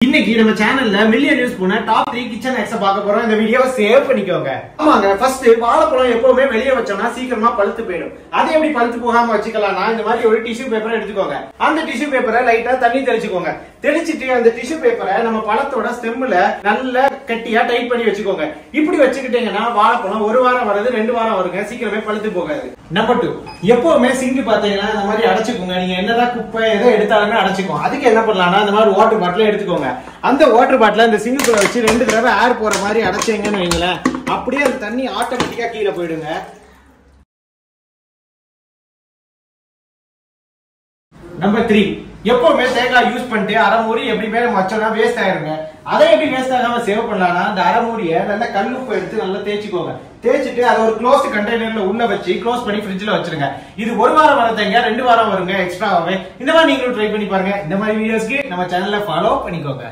இன்னைக்கு நம்ம சேனல்ல மில்லியன் யூஸ் பண்ண டாப் 3 கிச்சன் ஹேக்ஸ் பார்க்க போறோம். இந்த வீடியோவை சேவ் பண்ணிக்கோங்க. ஆமாங்க, ஃபர்ஸ்ட் வாழைப்பழம் எப்பவுமே வெளியே வச்சோம்னா சீக்கிரமா பழுத்து போயிடும். அதை எப்படி பழுத்து போகாம வச்சுக்கலாம்னா இந்த மாதிரி ஒரு டிஷ்யூ பேப்பரை எடுத்துக்கோங்க. அந்த டிஷ்யூ பேப்பரை லைட்டா தண்ணி தெளிச்சுக்கோங்க. தெளிச்சிட்டு அந்த டிஷ்யூ பேப்பரை நம்ம பழத்தோட ஸ்டெம்ல நல்லா கட்டியா டைட் பண்ணி வச்சுக்கோங்க. இப்படி வச்சுக்கிட்டீங்கன்னா வாழைப்பழம் ஒரு வாரம் வரது 2 வாரம் வருங்க, சீக்கிரமே பழுத்து போகாது. நம்பர் 2, எப்பவுமே சிங்க் பாத்தீங்கன்னா இந்த மாதிரி அடைச்சுக்கோங்க. நீங்க என்னதான் குப்பை எதை எடுத்தாலுமே அடைச்சுக்கோங்க. அதுக்கு என்ன பண்ணலாம்னா இந்த மாதிரி வாட்டர் பாட்டில எடுத்துக்கோங்க. அந்த வாட்டர் பாட்டில இந்த சிங்குக்குள்ள வச்சு 2 தடவை ஏர் போற மாதிரி அடைச்சீங்கன்னு வைங்களேன், அப்படியே அந்த தண்ணி ஆட்டோமேட்டிக்கா கீழே போயிடுங்க. நம்பர் 3, எப்பவுமே தேங்காய் யூஸ் பண்ணிட்டு அரைமூடி எப்படியுமே நம்ம வச்சோம்னா வேஸ்ட் ஆயிருங்க. அதை எப்படி வேஸ்ட் ஆகாம சேவ் பண்ணலாம்னா அந்த அரைமூடியை நல்லா கல்லுப்பு எடுத்து நல்லா தேய்ச்சிக்கோங்க. தேய்ச்சிட்டு அதை ஒரு க்ளோஸ் கண்டெய்னர்ல உள்ள வச்சு க்ளோஸ் பண்ணி ஃப்ரிட்ஜ்ல வச்சிருங்க. இது 1 வாரம் வர தேங்காய் 2 வாரம் வருங்க எக்ஸ்ட்ராவே. இந்த மாதிரி நீங்களும் ட்ரை பண்ணி பாருங்க. இந்த மாதிரி வீடியோஸ்க்கு நம்ம சேனலை ஃபாலோ பண்ணிக்கோங்க.